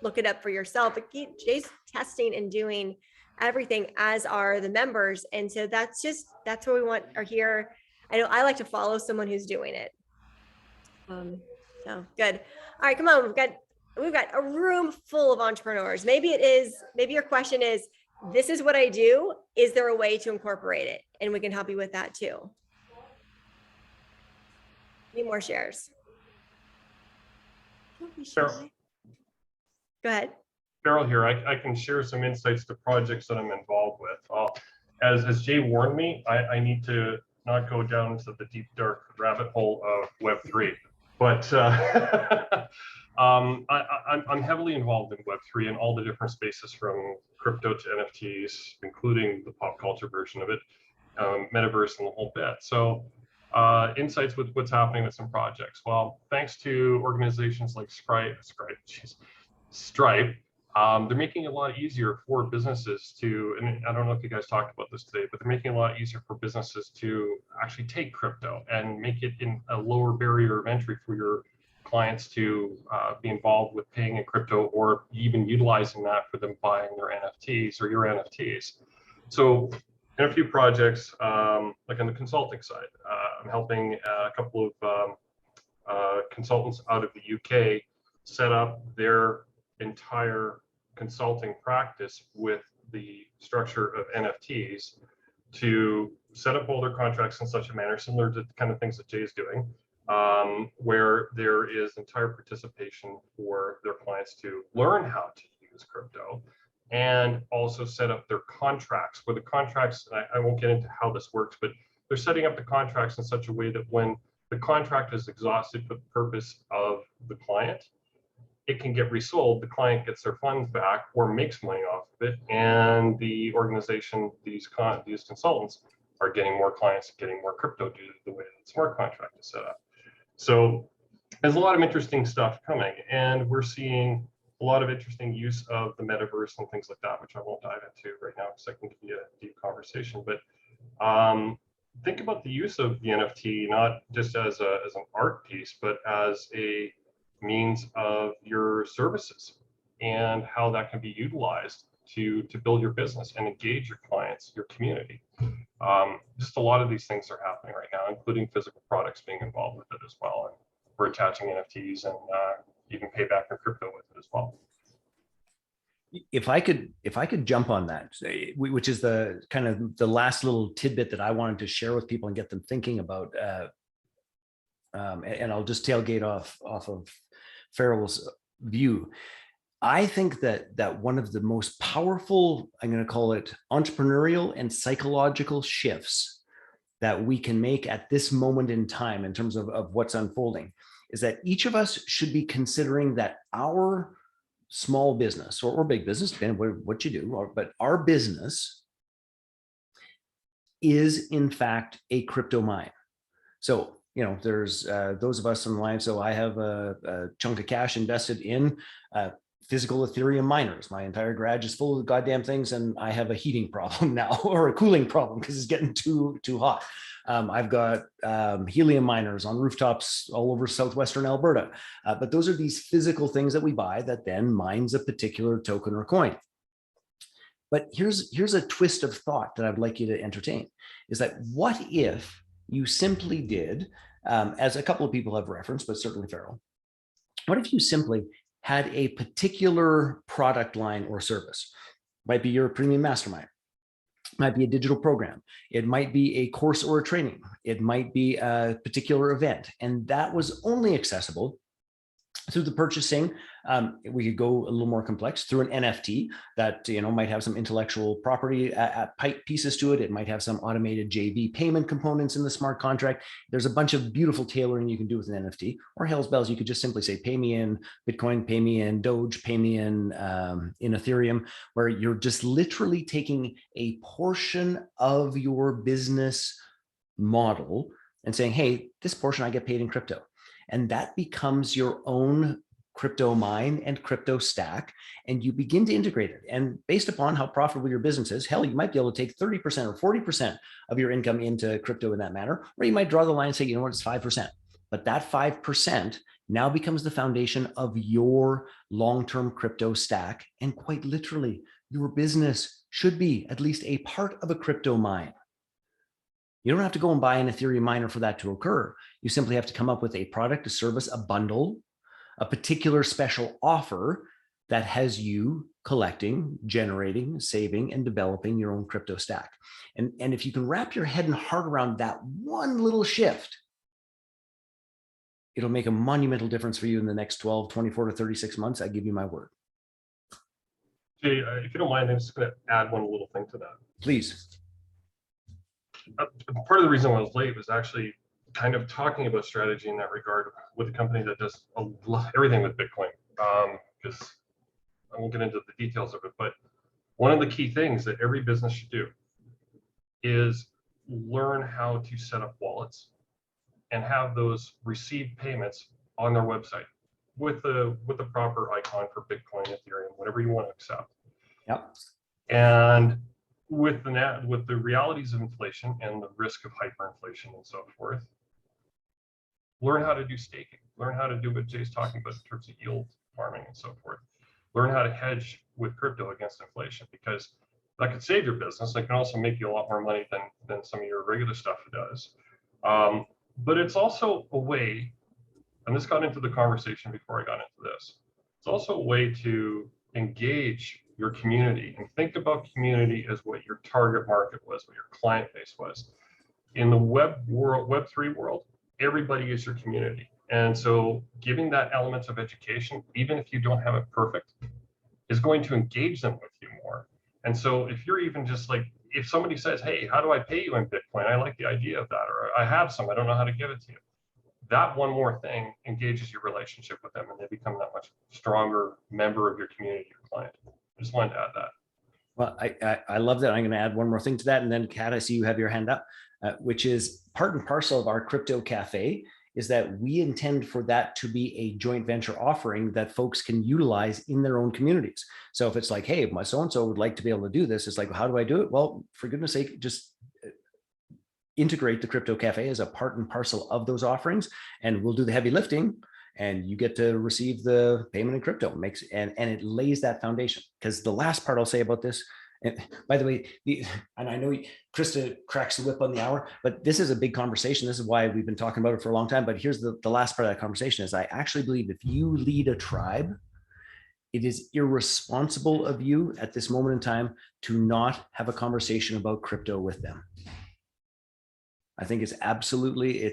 look it up for yourself. But Jay's testing and doing everything, as are the members. And so that's what we want are here. I know I like to follow someone who's doing it. So good. All right, come on. We've got a room full of entrepreneurs. Maybe your question is, this is what I do. Is there a way to incorporate it? And we can help you with that too. Any more shares? Don't be shy. Go ahead. Cheryl here. I can share some insights to projects that I'm involved with. As Jay warned me, I need to not go down into the deep, dark rabbit hole of Web3. But I'm heavily involved in Web3 and all the different spaces, from crypto to NFTs, including the pop culture version of it, metaverse, and the whole bit. So insights with what's happening with some projects. Well, thanks to organizations like Stripe, they're making it a lot easier for businesses to, and I don't know if you guys talked about this today, but they're making it a lot easier for businesses to actually take crypto and make it in a lower barrier of entry for your clients to be involved with paying in crypto, or even utilizing that for them buying their NFTs or your NFTs. So in a few projects, like on the consulting side, I'm helping a couple of consultants out of the UK set up their entire consulting practice with the structure of NFTs to set up all their contracts in such a manner similar to the kind of things that Jay's doing, where there is entire participation for their clients to learn how to use crypto and also set up their contracts, where the contracts, and I won't get into how this works, but they're setting up the contracts in such a way that when the contract is exhausted for the purpose of the client, it can get resold, the client gets their funds back or makes money off of it, and the organization, these consultants are getting more clients, getting more crypto due to the way that the smart contract is set up. So there's a lot of interesting stuff coming, and we're seeing a lot of interesting use of the metaverse and things like that, which I won't dive into right now because I can give you a deep conversation. But think about the use of the NFT not just as an art piece, but as a means of your services and how that can be utilized to build your business and engage your clients, your community. Just a lot of these things are happening right now, including physical products being involved with it as well. And we're attaching NFTs and you can pay back your crypto with it as well. If I could jump on that, which is the kind of the last little tidbit that I wanted to share with people and get them thinking about, and I'll just tailgate off of Farrell's view. I think that one of the most powerful, I'm going to call it entrepreneurial and psychological shifts that we can make at this moment in time in terms of what's unfolding is that each of us should be considering that our small business or big business, depending on what you do, but our business is in fact a crypto mine. So, you know, there's those of us on the line. So I have a chunk of cash invested in physical Ethereum miners. My entire garage is full of goddamn things, and I have a heating problem now or a cooling problem because it's getting too hot. I've got helium miners on rooftops all over southwestern Alberta. But those are these physical things that we buy that then mines a particular token or coin. But here's a twist of thought that I'd like you to entertain, is that what if you simply did, as a couple of people have referenced, but certainly Farrell, what if you simply had a particular product line or service? Might be your premium mastermind, might be a digital program, it might be a course or a training, it might be a particular event, and that was only accessible through the purchasing. We could go a little more complex through an NFT that, you know, might have some intellectual property pieces to it. It might have some automated JV payment components in the smart contract. There's a bunch of beautiful tailoring you can do with an NFT, or hell's bells, you could just simply say, pay me in Bitcoin, pay me in Doge, pay me in Ethereum, where you're just literally taking a portion of your business model and saying, hey, this portion I get paid in crypto. And that becomes your own crypto mine and crypto stack, and you begin to integrate it. And based upon how profitable your business is, hell, you might be able to take 30% or 40% of your income into crypto in that manner, or you might draw the line and say, you know what, it's 5%. But that 5% now becomes the foundation of your long-term crypto stack. And quite literally, your business should be at least a part of a crypto mine. You don't have to go and buy an Ethereum miner for that to occur. You simply have to come up with a product, a service, a bundle, a particular special offer that has you collecting, generating, saving, and developing your own crypto stack. And if you can wrap your head and heart around that one little shift, it'll make a monumental difference for you in the next 12, 24 to 36 months. I give you my word. Jay, if you don't mind, I'm just going to add one little thing to that. Please. Part of the reason I was late was actually kind of talking about strategy in that regard with a company that does everything with Bitcoin, because I won't get into the details of it, but one of the key things that every business should do is learn how to set up wallets and have those receive payments on their website with the proper icon for Bitcoin, Ethereum, whatever you want to accept. Yep. And with the realities of inflation and the risk of hyperinflation and so forth, learn how to do staking, learn how to do what Jay's talking about in terms of yield farming and so forth. Learn how to hedge with crypto against inflation, because that could save your business. It can also make you a lot more money than some of your regular stuff does. But it's also a way, and this got into the conversation before I got into this, it's also a way to engage your community and think about community as what your target market was, what your client base was. In the Web3 world, everybody is your community. And so giving that element of education, even if you don't have it perfect, is going to engage them with you more. And so if you're even just like, if somebody says, hey, how do I pay you in Bitcoin? I like the idea of that, or I have some, I don't know how to give it to you. That one more thing engages your relationship with them, and they become that much stronger member of your community or client. I just wanted to add that. Well, I love that. I'm going to add one more thing to that. And then Kat, I see you have your hand up, which is part and parcel of our crypto cafe, is that we intend for that to be a joint venture offering that folks can utilize in their own communities. So if it's like, hey, my so-and-so would like to be able to do this, it's like, well, how do I do it? Well, for goodness sake, just integrate the crypto cafe as a part and parcel of those offerings, and we'll do the heavy lifting, and you get to receive the payment in crypto. And it lays that foundation. Because the last part I'll say about this, and by the way, and I know Krista cracks the whip on the hour, but this is a big conversation. This is why we've been talking about it for a long time. But here's the last part of that conversation is I actually believe if you lead a tribe, it is irresponsible of you at this moment in time to not have a conversation about crypto with them. I think it's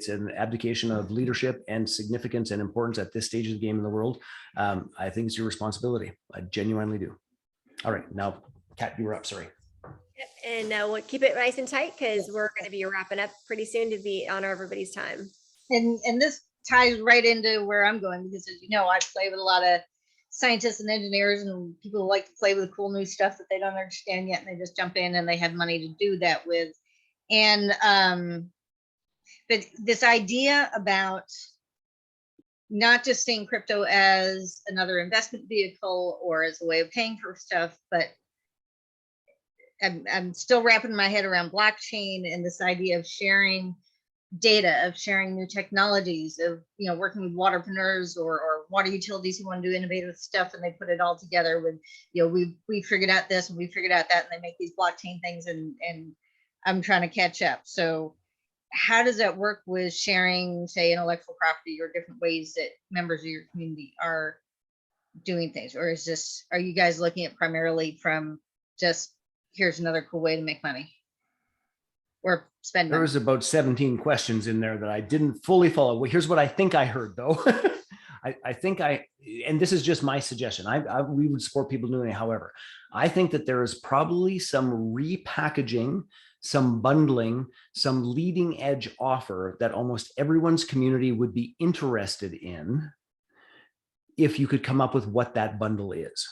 an abdication of leadership and significance and importance at this stage of the game in the world. I think it's your responsibility. I genuinely do. All right, now, Kat, you were up, sorry. And we'll keep it nice and tight because we're going to be wrapping up pretty soon to be on everybody's time. And this ties right into where I'm going, because as you know, I play with a lot of scientists and engineers and people who like to play with cool new stuff that they don't understand yet, and they just jump in and they have money to do that with. And but this idea about not just seeing crypto as another investment vehicle or as a way of paying for stuff, but I'm still wrapping my head around blockchain and this idea of sharing data, of sharing new technologies, of working with waterpreneurs or water utilities who want to do innovative stuff, and they put it all together with we figured out this and we figured out that, and they make these blockchain things, and I'm trying to catch up. So how does that work with sharing, say, intellectual property or different ways that members of your community are doing things? Or are you guys looking at primarily from just here's another cool way to make money or spend money? There was about 17 questions in there that I didn't fully follow. Well, here's what I think I heard though. I think and this is just my suggestion. We would support people doing it. However, I think that there is probably some repackaging, some bundling, some leading edge offer that almost everyone's community would be interested in if you could come up with what that bundle is.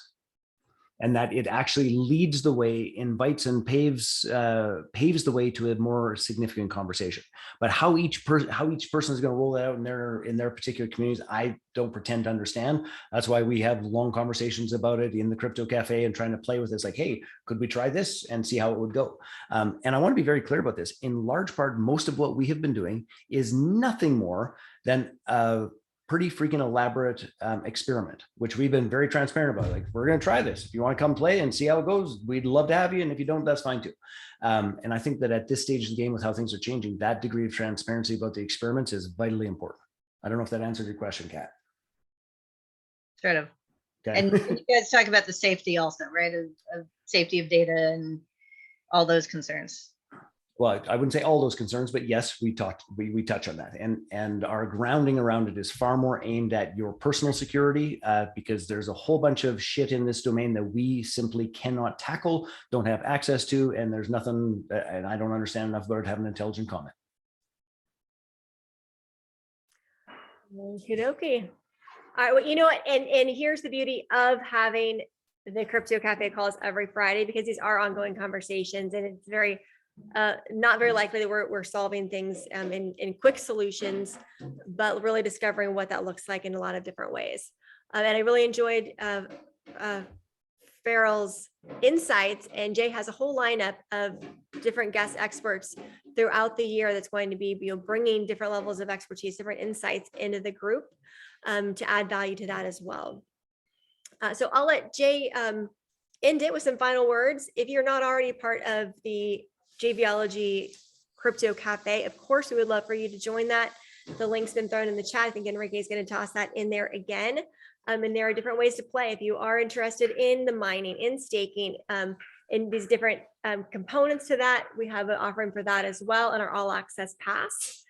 And that it actually leads the way, invites and paves the way to a more significant conversation. But how each person is going to roll that out in their particular communities, I don't pretend to understand. That's why we have long conversations about it in the Crypto Cafe and trying to play with this. Like, hey, could we try this and see how it would go? And I want to be very clear about this. In large part, most of what we have been doing is nothing more than pretty freaking elaborate experiment, which we've been very transparent about. Like, we're going to try this. If you want to come play and see how it goes, we'd love to have you. And if you don't, that's fine too. And I think that at this stage of the game with how things are changing, that degree of transparency about the experiments is vitally important. I don't know if that answered your question, Kat. Sort of. Okay. And you guys talk about the safety also, right? Of safety of data and all those concerns. Well, I wouldn't say all those concerns, but yes, we touch on that, and our grounding around it is far more aimed at your personal security, because there's a whole bunch of shit in this domain that we simply cannot tackle, don't have access to, and there's nothing, and I don't understand enough about it to have an intelligent comment. Okie dokie. All right, well, you know what, and here's the beauty of having the Crypto Cafe calls every Friday, because these are ongoing conversations, and it's very not very likely that we're solving things in quick solutions, but really discovering what that looks like in a lot of different ways. And I really enjoyed Farrell's insights, and Jay has a whole lineup of different guest experts throughout the year that's going to be bringing different levels of expertise, different insights into the group to add value to that as well. So I'll let Jay end it with some final words. If you're not already part of the JBology Crypto Cafe, of course, we would love for you to join that. The link's been thrown in the chat. I think Enrique is going to toss that in there again. And there are different ways to play. If you are interested in the mining, in staking, in these different components to that, we have an offering for that as well in our all access pass.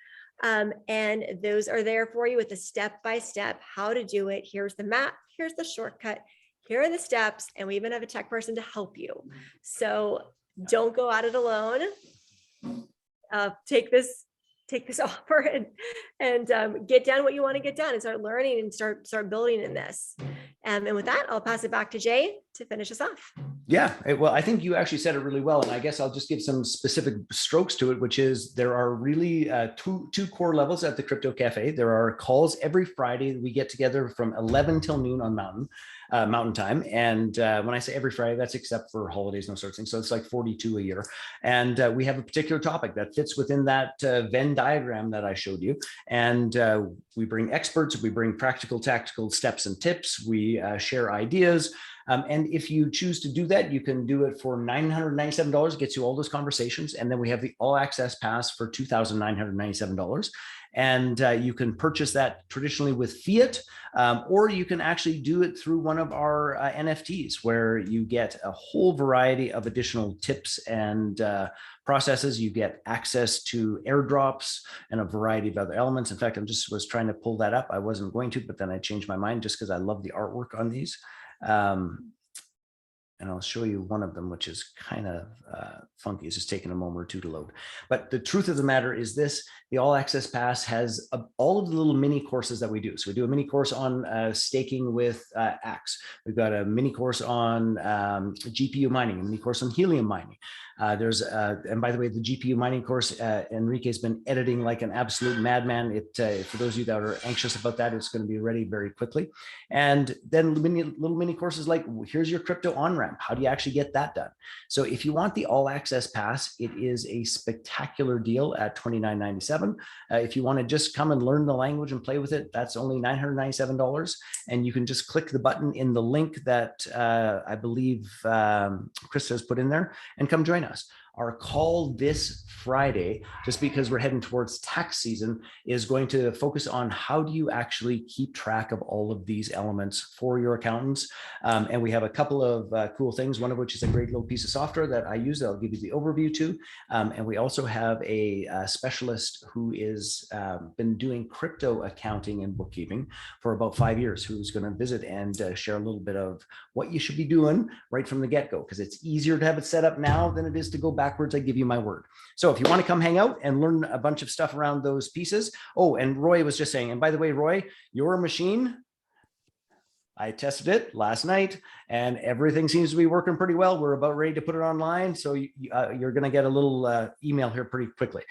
And those are there for you with the step-by-step how to do it. Here's the map. Here's the shortcut. here are the steps, and we even have a tech person to help you. So don't go at it alone. Take this offer and get done what you want to get done and start learning and start building in this. And with that, I'll pass it back to Jay to finish us off. Yeah, well, I think you actually said it really well, and I guess I'll just give some specific strokes to it, which is there are really two core levels at the Crypto Cafe. There are calls every Friday. We get together from 11 till noon on Mountain Time, and when I say every Friday, that's except for holidays and those sorts of things. So it's like 42 a year, and we have a particular topic that fits within that Venn diagram that I showed you, and we bring experts, we bring practical, tactical steps and tips, we share ideas. And if you choose to do that, you can do it for $997, gets you all those conversations. And then we have the all access pass for $2,997. And you can purchase that traditionally with fiat, or you can actually do it through one of our NFTs, where you get a whole variety of additional tips and processes. You get access to airdrops and a variety of other elements. In fact, I was trying to pull that up. I wasn't going to, but then I changed my mind just because I love the artwork on these. And I'll show you one of them, which is kind of funky. It's just taking a moment or two to load. But the truth of the matter is this: the All Access Pass has all of the little mini courses that we do. So we do a mini course on staking with Axe. We've got a mini course on GPU mining, a mini course on helium mining. And by the way, the GPU mining course, Enrique has been editing like an absolute madman. For those of you that are anxious about that, it's going to be ready very quickly. And then little mini courses like, here's your crypto on-ramp. How do you actually get that done? So if you want the all access pass, it is a spectacular deal at $29.97. If you want to just come and learn the language and play with it, that's only $997. And you can just click the button in the link that I believe Krista has put in there and come join us. Our call this Friday, just because we're heading towards tax season, is going to focus on how do you actually keep track of all of these elements for your accountants. And we have a couple of cool things, one of which is a great little piece of software that I use that I'll give you the overview to. And we also have a specialist who is been doing crypto accounting and bookkeeping for about 5 years, who's going to visit and share a little bit of what you should be doing right from the get-go, because it's easier to have it set up now than it is to go backwards. I give you my word. So if you want to come hang out and learn a bunch of stuff around those pieces. Oh, and Roy was just saying, and by the way, Roy, your machine, I tested it last night and everything seems to be working pretty well. We're about ready to put it online. So you're going to get a little email here pretty quickly.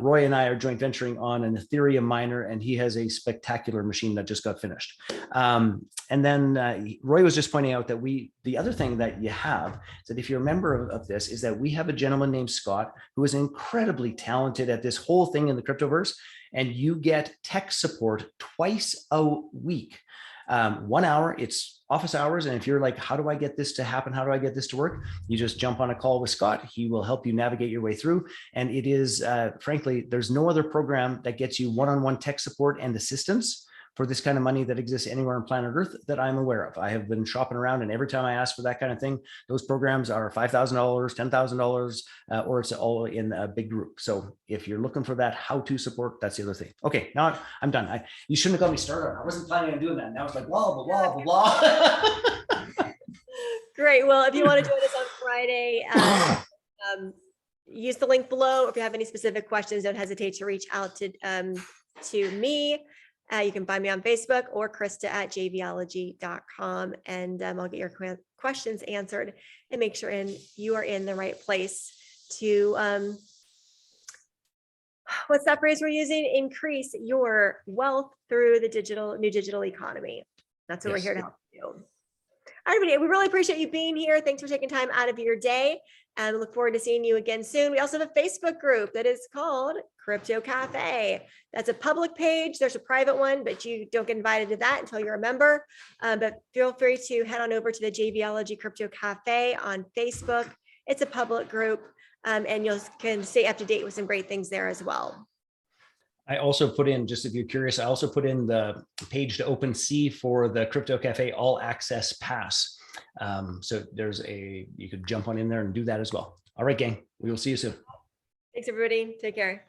Roy and I are joint venturing on an Ethereum miner, and he has a spectacular machine that just got finished. And then Roy was just pointing out that the other thing that you have is that if you're a member of this, is that we have a gentleman named Scott who is incredibly talented at this whole thing in the cryptoverse, and you get tech support twice a week. 1 hour, it's office hours. And if you're like, how do I get this to happen? How do I get this to work? You just jump on a call with Scott. He will help you navigate your way through. And it is, frankly, there's no other program that gets you one-on-one tech support and assistance for this kind of money that exists anywhere on planet Earth that I'm aware of. I have been shopping around, and every time I ask for that kind of thing, those programs are $5,000, $10,000, or it's all in a big group. So if you're looking for that how-to support, that's the other thing. Okay, now I'm done. You shouldn't have got me started. I wasn't planning on doing that. Now it's like blah, blah, blah, blah, blah. Great. Well, if you want to join us on Friday, use the link below. If you have any specific questions, don't hesitate to reach out to me. You can find me on Facebook or Krista at jvology.com, and I'll get your questions answered and make sure you are in the right place to, what's that phrase we're using? Increase your wealth through the new digital economy. That's what we're here to help you do. Everybody, we really appreciate you being here. Thanks for taking time out of your day, and look forward to seeing you again soon. We also have a Facebook group that is called Crypto Cafe. That's a public page. There's a private one, but you don't get invited to that until you're a member. But feel free to head on over to the JVology Crypto Cafe on Facebook. It's a public group, and you can stay up to date with some great things there as well. I also put in, just if you're curious, I also put in the page to OpenSea for the Crypto Cafe All Access Pass. So you could jump on in there and do that as well. All right, gang, we will see you soon. Thanks, everybody. Take care.